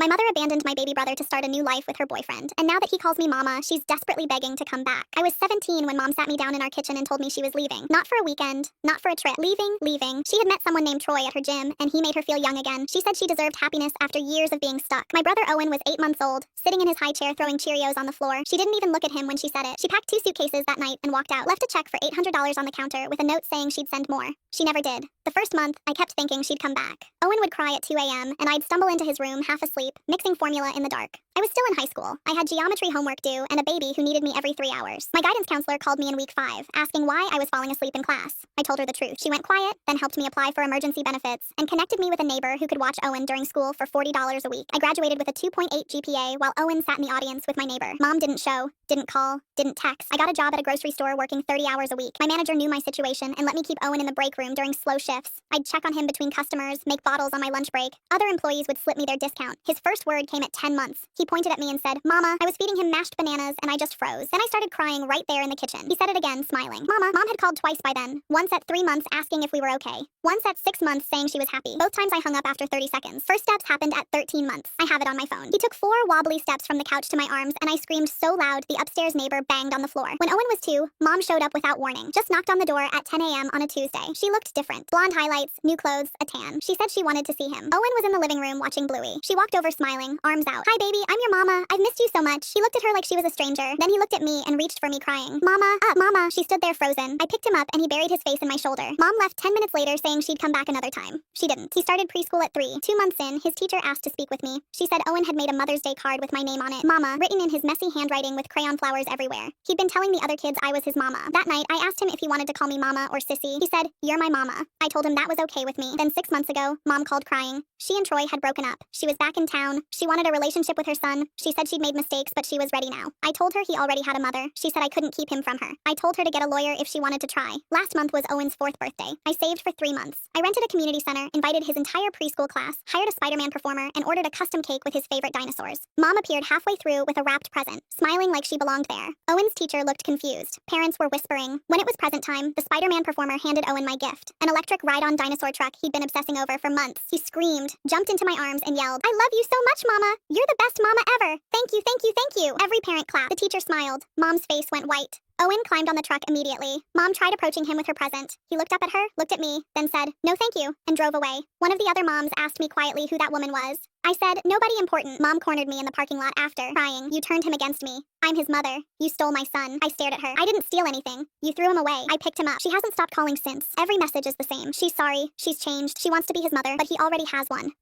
My mother abandoned my baby brother to start a new life with her boyfriend, and now that he calls me mama, she's desperately begging to come back. I was 17 when mom sat me down in our kitchen and told me she was leaving. Not for a weekend, not for a trip. Leaving. She had met someone named Troy at her gym, and he made her feel young again. She said she deserved happiness after years of being stuck. My brother Owen was 8 months old, sitting in his high chair throwing Cheerios on the floor. She didn't even look at him when she said it. She packed 2 suitcases that night and walked out, left a check for $800 on the counter with a note saying she'd send more. She never did. The first month, I kept thinking she'd come back. Owen would cry at 2 a.m., and I'd stumble into his room half asleep, mixing formula in the dark. I was still in high school. I had geometry homework due and a baby who needed me every 3 hours. My guidance counselor called me in week 5, asking why I was falling asleep in class. I told her the truth. She went quiet, then helped me apply for emergency benefits, and connected me with a neighbor who could watch Owen during school for $40 a week. I graduated with a 2.8 GPA while Owen sat in the audience with my neighbor. Mom didn't show, didn't call, didn't text. I got a job at a grocery store working 30 hours a week. My manager knew my situation and let me keep Owen in the break room during slow shifts. I'd check on him between customers, make bottles on my lunch break. Other employees would slip me their discount. His first word came at 10 months. He pointed at me and said, "Mama." I was feeding him mashed bananas and I just froze. Then I started crying right there in the kitchen. He said it again, smiling. Mama. Mom had called twice by then. Once at 3 months asking if we were okay. Once at 6 months saying she was happy. Both times I hung up after 30 seconds. First steps happened at 13 months. I have it on my phone. He took 4 wobbly steps from the couch to my arms and I screamed so loud the upstairs neighbor banged on the floor. When Owen was 2, Mom showed up without warning. Just knocked on the door at 10 a.m. on a Tuesday. She looked different. Blonde highlights, new clothes, a tan. She said she wanted to see him. Owen was in the living room watching Bluey. She walked over smiling, arms out. "Hi baby, I'm your mama. I've missed you so much." He looked at her like she was a stranger. Then he looked at me and reached for me crying. "Mama, up, mama." She stood there frozen. I picked him up and he buried his face in my shoulder. Mom left 10 minutes later saying she'd come back another time. She didn't. He started preschool at 3. 2 months in, his teacher asked to speak with me. She said Owen had made a Mother's Day card with my name on it. Mama, written in his messy handwriting with crayon flowers everywhere. He'd been telling the other kids I was his mama. That night, I asked him if he wanted to call me mama or sissy. He said, "You're my mama." I told him that was okay with me. Then 6 months ago, Mom called crying. She and Troy had broken up. She was back in town. She wanted a relationship with her son. She said she'd made mistakes, but she was ready now. I told her he already had a mother. She said I couldn't keep him from her. I told her to get a lawyer if she wanted to try. Last month was Owen's 4th birthday. I saved for 3 months. I rented a community center, invited his entire preschool class, hired a Spider-Man performer, and ordered a custom cake with his favorite dinosaurs. Mom appeared halfway through with a wrapped present, smiling like she belonged there. Owen's teacher looked confused. Parents were whispering. When it was present time, the Spider-Man performer handed Owen my gift, an electric ride-on dinosaur truck he'd been obsessing over for months. He screamed, jumped into my arms, and yelled, "I love you so much, Mama! You're the best mama ever! Thank you, thank you, thank you!" Every parent clapped. The teacher smiled. Mom's face went white. Owen climbed on the truck immediately. Mom tried approaching him with her present. He looked up at her, looked at me, then said, "No thank you," and drove away. One of the other moms asked me quietly who that woman was. I said, "Nobody important." Mom cornered me in the parking lot after, crying, "You turned him against me. I'm his mother. You stole my son." I stared at her. "I didn't steal anything. You threw him away." I picked him up. She hasn't stopped calling since. Every message is the same. She's sorry. She's changed. She wants to be his mother, but he already has one.